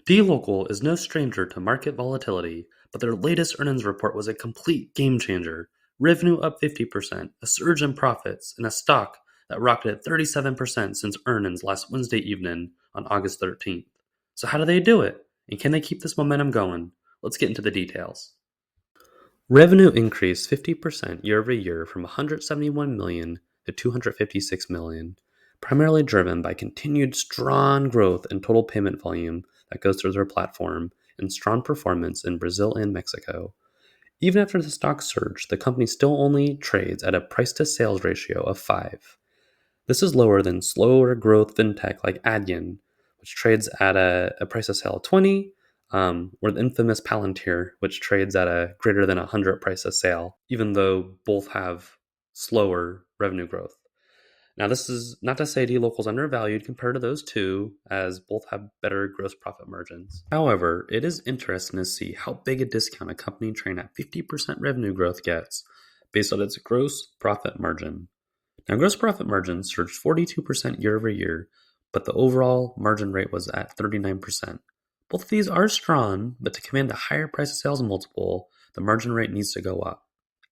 dLocal is no stranger to market volatility, but their latest earnings report was a complete game changer. Revenue up 50%, a surge in profits, and a stock that rocketed 37% since earnings last Wednesday evening on August 13th. So how do they do it? And can they keep this momentum going? Let's get into the details. Revenue increased 50% year over year from $171 million to $256 million, primarily driven by continued strong growth in total payment volume that goes through their platform and strong performance in Brazil and Mexico. Even after the stock surge, the company still only trades at a price-to-sales ratio of 5. This is lower than slower growth fintech like Adyen, which trades at a price-to-sale of 20, or the infamous Palantir, which trades at a greater than 100 price-to-sale, even though both have slower revenue growth. Now, this is not to say dLocal is undervalued compared to those two, as both have better gross profit margins. However, it is interesting to see how big a discount a company trading at 50% revenue growth gets based on its gross profit margin. Now, gross profit margin surged 42% year over year, but the overall margin rate was at 39%. Both of these are strong, but to command a higher price of sales multiple, the margin rate needs to go up.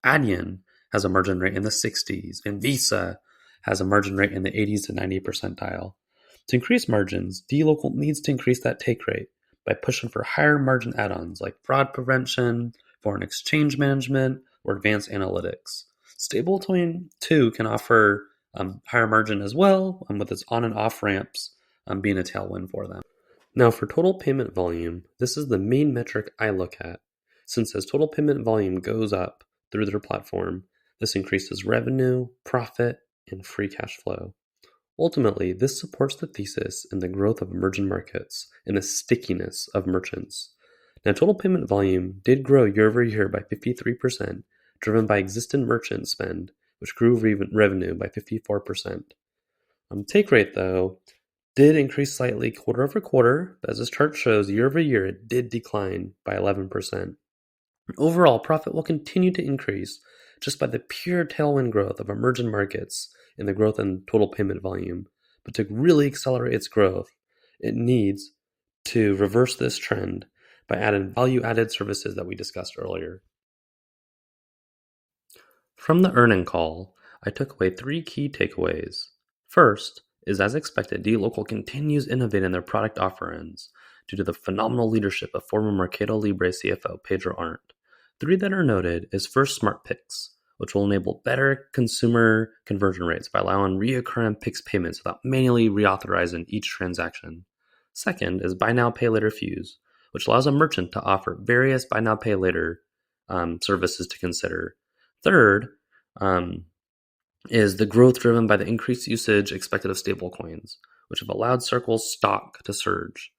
Adyen has a margin rate in the 60s, and Visa has a margin rate in the 80s to 90 percentile. To increase margins, dLocal needs to increase that take rate by pushing for higher margin add-ons like fraud prevention, foreign exchange management, or advanced analytics. Stablecoin, too, can offer higher margin as well, with its on and off ramps being a tailwind for them. Now, for total payment volume, this is the main metric I look at, since as total payment volume goes up through their platform, this increases revenue, profit, and free cash flow. Ultimately, this supports the thesis in the growth of emerging markets and the stickiness of merchants. Now, total payment volume did grow year over year by 53%, driven by existing merchant spend, which grew revenue by 54%. Take rate, though, did increase slightly quarter over quarter, but as this chart shows, year over year, it did decline by 11%. Overall, profit will continue to increase just by the pure tailwind growth of emerging markets and the growth in total payment volume. But to really accelerate its growth, it needs to reverse this trend by adding value-added services that we discussed earlier. From the earnings call, I took away 3 key takeaways. First is, as expected, dLocal continues innovating their product offerings due to the phenomenal leadership of former Mercado Libre CFO Pedro Arnt. 3 that are noted is first, Smart Pix, which will enable better consumer conversion rates by allowing reoccurring Pix payments without manually reauthorizing each transaction. Second is Buy Now, Pay Later Fuse, which allows a merchant to offer various Buy Now, Pay Later services to consider. Third is the growth driven by the increased usage expected of stablecoins, which have allowed Circle's stock to surge.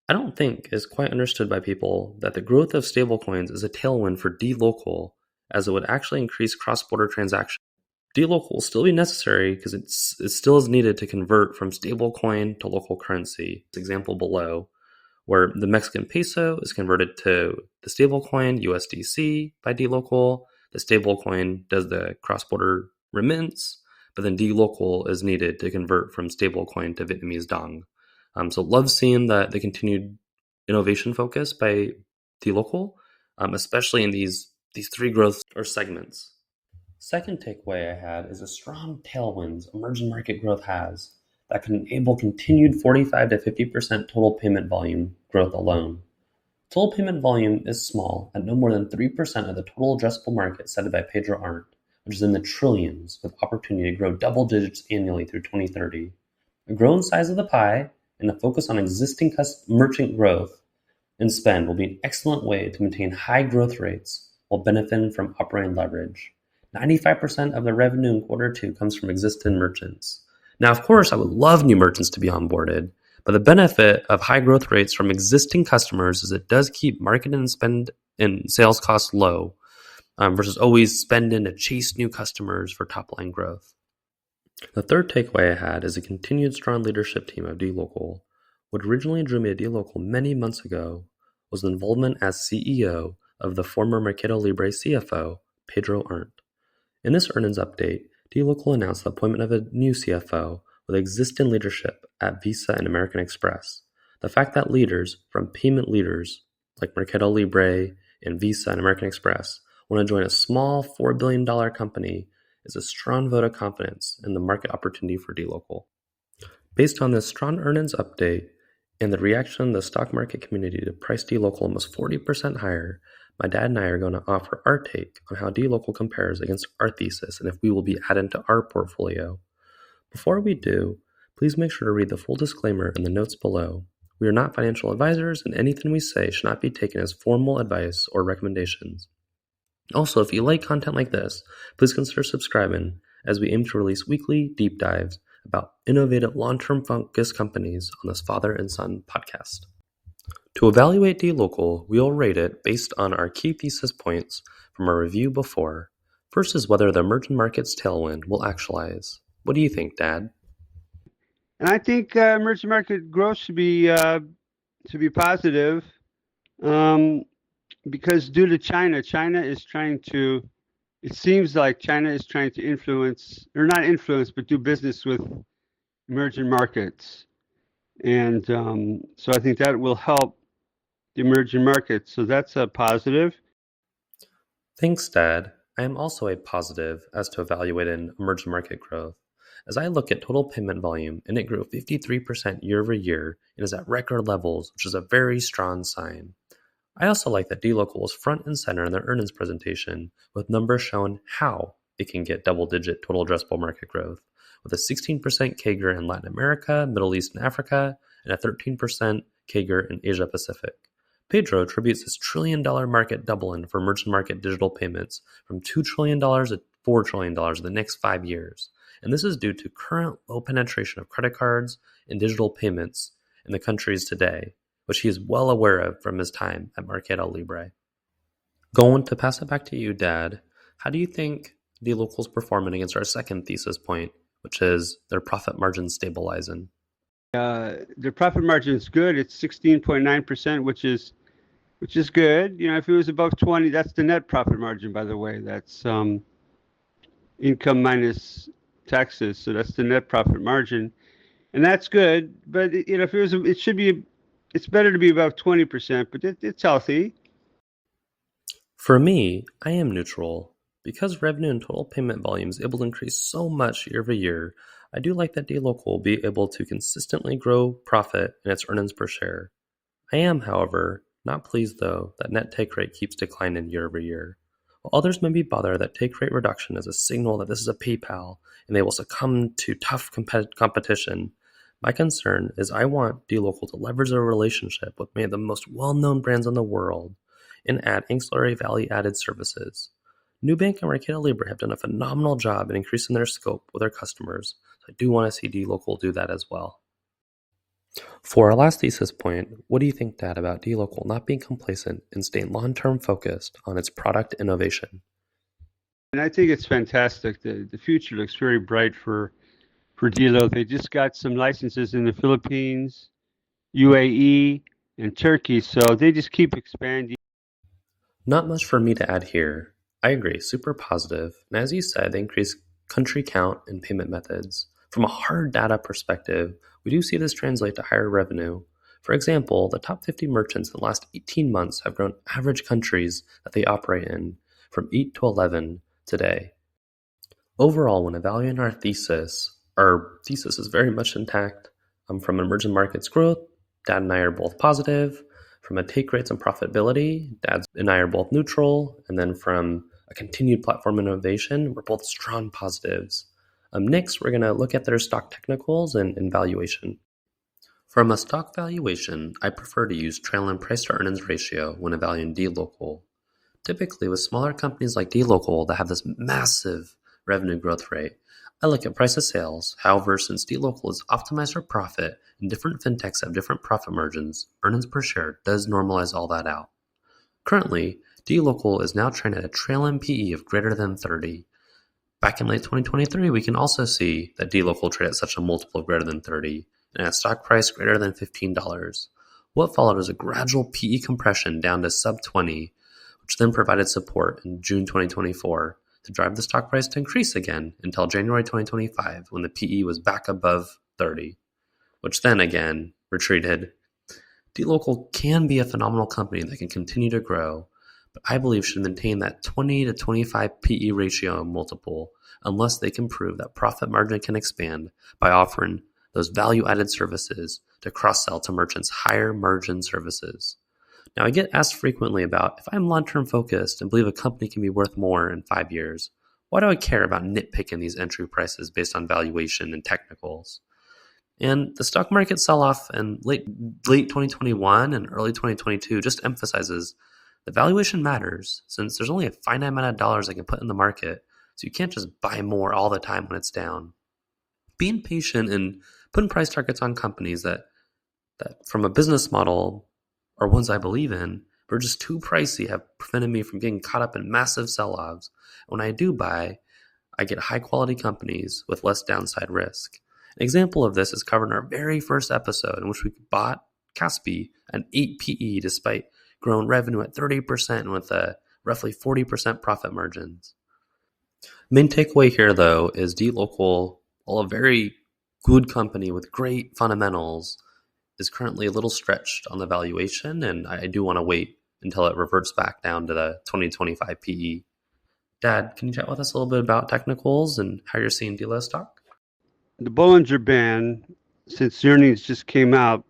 I don't think it's quite understood by people that the growth of stablecoins is a tailwind for dLocal, as it would actually increase cross-border transactions. dLocal will still be necessary because it still is needed to convert from stablecoin to local currency. This example below, where the Mexican peso is converted to the stablecoin USDC by dLocal. The stablecoin does the cross-border remittance, but then dLocal is needed to convert from stablecoin to Vietnamese dong. So love seeing the continued innovation focus by dLocal, especially in these 3 growth or segments. Second takeaway I had is the strong tailwinds emerging market growth has that can enable continued 45 to 50% total payment volume growth alone. Total payment volume is small at no more than 3% of the total addressable market cited by Pedro Arnt, which is in the trillions, with opportunity to grow double digits annually through 2030. A growing size of the pie and a focus on existing merchant growth and spend will be an excellent way to maintain high growth rates while benefiting from operating leverage. 95% of the revenue in quarter 2 comes from existing merchants. Now, of course, I would love new merchants to be onboarded, but the benefit of high growth rates from existing customers is it does keep marketing and spend and sales costs low, versus always spending to chase new customers for top-line growth. The third takeaway I had is a continued strong leadership team of dLocal. What originally drew me to dLocal many months ago was the involvement as CEO of the former Mercado Libre CFO, Pedro Arnt. In this earnings update, dLocal announced the appointment of a new CFO with existing leadership at Visa and American Express. The fact that leaders from payment leaders like Mercado Libre and Visa and American Express want to join a small $4 billion company is a strong vote of confidence in the market opportunity for dLocal. Based on this strong earnings update and the reaction of the stock market community to price dLocal almost 40% higher, my dad and I are going to offer our take on how dLocal compares against our thesis and if we will be added to our portfolio. Before we do, please make sure to read the full disclaimer in the notes below. We are not financial advisors, and anything we say should not be taken as formal advice or recommendations. Also, if you like content like this, please consider subscribing as we aim to release weekly deep dives about innovative long-term focused companies on this Father and Son podcast. To evaluate dLocal, we will rate it based on our key thesis points from our review before. First is whether the emerging markets tailwind will actualize. What do you think, Dad? And I think emerging market growth should be positive, because due to China it seems like China is trying to influence, or not influence, but do business with emerging markets. And so I think that will help the emerging markets. So that's a positive. Thanks, Dad. I am also a positive as to evaluating emerging market growth. As I look at total payment volume, and it grew 53% year over year and is at record levels, which is a very strong sign. I also like that dLocal was front and center in their earnings presentation, with numbers showing how it can get double-digit total addressable market growth, with a 16% CAGR in Latin America, Middle East, and Africa, and a 13% CAGR in Asia Pacific. Pedro attributes this trillion-dollar market doubling for emerging market digital payments from $2 trillion to $4 trillion in the next 5 years. And this is due to current low penetration of credit cards and digital payments in the countries today, which he is well aware of from his time at Mercado Libre. Going to pass it back to you, Dad. How do you think dLocal's performing against our second thesis point, which is their profit margin stabilizing? Their profit margin is good. It's 16.9%, which is good. If it was above 20, that's the net profit margin, by the way. That's income minus taxes, so that's the net profit margin, and that's good. But if it was, it's better to be above 20%, but it's healthy. For me, I am neutral. Because revenue and total payment volume is able to increase so much year over year, I do like that dLocal will be able to consistently grow profit and its earnings per share. I am, however, not pleased though that net take rate keeps declining year over year. While others may be bothered that take rate reduction is a signal that this is a PayPal and they will succumb to tough competition, my concern is I want dLocal to leverage their relationship with many of the most well-known brands in the world and add ancillary value-added services. Nubank and Mercado Libre have done a phenomenal job in increasing their scope with their customers, so I do want to see dLocal do that as well. For our last thesis point, what do you think, Dad, about dLocal not being complacent and staying long-term focused on its product innovation? And I think it's fantastic. The future looks very bright for dLo. They just got some licenses in the Philippines, UAE, and Turkey, so they just keep expanding. Not much for me to add here. I agree, super positive. And as you said, they increase country count and payment methods. From a hard data perspective, we do see this translate to higher revenue. For example, the top 50 merchants in the last 18 months have grown average countries that they operate in from 8 to 11 today. Overall, when evaluating our thesis is very much intact. From emerging markets growth, Dad and I are both positive. From a take rates and profitability, Dad and I are both neutral. And then from a continued platform innovation, we're both strong positives. Next, we're going to look at their stock technicals and valuation. From a stock valuation, I prefer to use trailing price to earnings ratio when evaluating dLocal. Typically, with smaller companies like dLocal that have this massive revenue growth rate, I look at price of sales. However, since dLocal is optimized for profit and different fintechs have different profit margins, earnings per share does normalize all that out. Currently, dLocal is now trading at a trailing PE of greater than 30. Back in late 2023, we can also see that dLocal traded at such a multiple of greater than 30 and a stock price greater than $15. What followed was a gradual PE compression down to sub 20, which then provided support in June 2024 to drive the stock price to increase again until January 2025 when the PE was back above 30, which then again retreated dLocal can be a phenomenal company that can continue to grow, but I believe should maintain that 20 to 25 PE ratio multiple unless they can prove that profit margin can expand by offering those value-added services to cross-sell to merchants higher margin services. Now, I get asked frequently about if I'm long-term focused and believe a company can be worth more in 5 years, why do I care about nitpicking these entry prices based on valuation and technicals? And the stock market sell-off in late 2021 and early 2022 just emphasizes that valuation matters since there's only a finite amount of dollars I can put in the market, so you can't just buy more all the time when it's down. Being patient and putting price targets on companies that from a business model are ones I believe in, but are just too pricey have prevented me from getting caught up in massive sell-offs. When I do buy, I get high-quality companies with less downside risk. An example of this is covered in our very first episode in which we bought Caspi at 8 PE despite growing revenue at 30% with a roughly 40% profit margins. Main takeaway here, though, is dLocal, while a very good company with great fundamentals, is currently a little stretched on the valuation, and I do want to wait until it reverts back down to the 2025 PE. Dad, can you chat with us a little bit about technicals and how you're seeing dlostock? The Bollinger Band, since the earnings just came out,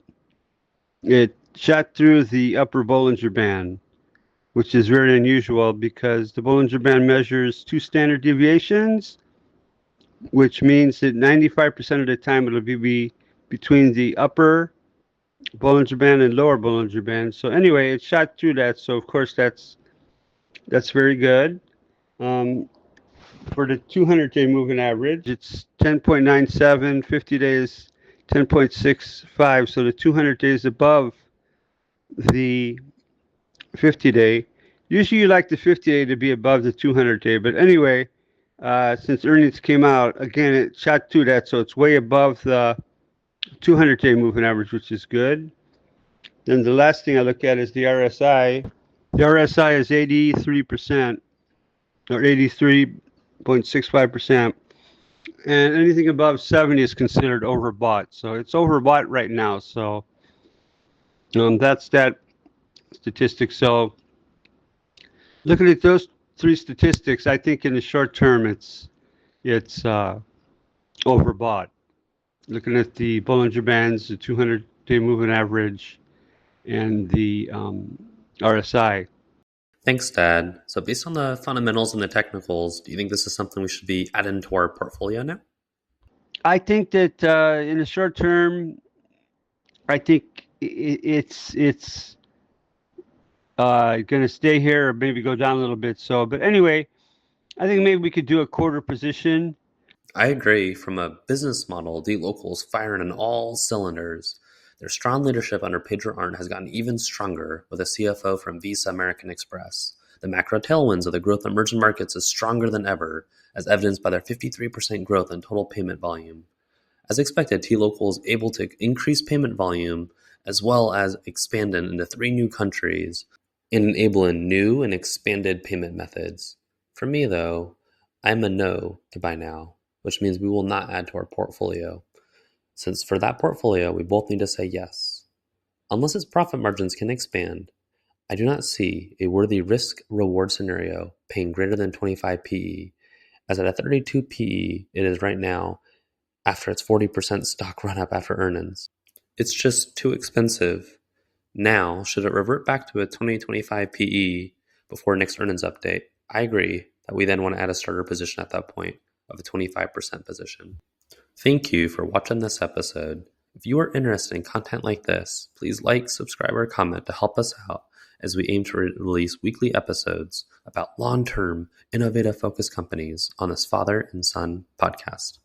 it shot through the upper Bollinger Band, which is very unusual because the Bollinger Band measures 2 standard deviations, which means that 95% of the time it'll be between the upper Bollinger Band and lower Bollinger Band. So anyway, it shot through that. So of course that's very good. For the 200-day moving average, it's 10.97, 50 days 10.65. So the 200 days above the 50-day. Usually you like the 50-day to be above the 200-day, but anyway, since earnings came out, again, it shot through that, so it's way above the 200-day moving average, which is good. Then the last thing I look at is the RSI. The RSI is 83%, or 83.65%, and anything above 70 is considered overbought. So it's overbought right now. So that's that statistic. So looking at those 3 statistics, I think in the short term it's overbought. Looking at the Bollinger Bands, the 200-day moving average, and the RSI. Thanks, Dad. So based on the fundamentals and the technicals, do you think this is something we should be adding to our portfolio now? I think that in the short term, I think it's going to stay here or maybe go down a little bit. So, but anyway, I think maybe we could do a quarter position. I agree. From a business model, dLocal is firing on all cylinders. Their strong leadership under Pedro Arndt has gotten even stronger with a CFO from Visa American Express. The macro tailwinds of the growth in emerging markets is stronger than ever, as evidenced by their 53% growth in total payment volume. As expected, dLocal is able to increase payment volume as well as expanding into 3 new countries and enabling new and expanded payment methods. For me, though, I'm a no to buy now, which means we will not add to our portfolio. Since for that portfolio, we both need to say yes. Unless its profit margins can expand, I do not see a worthy risk-reward scenario paying greater than 25 PE, as at a 32 PE it is right now after its 40% stock run-up after earnings. It's just too expensive. Now, should it revert back to a 20-25 PE before next earnings update, I agree that we then want to add a starter position at that point of a 25% position. Thank you for watching this episode. If you are interested in content like this, please like, subscribe, or comment to help us out as we aim to release weekly episodes about long-term, innovative focused companies on this Father and Son podcast.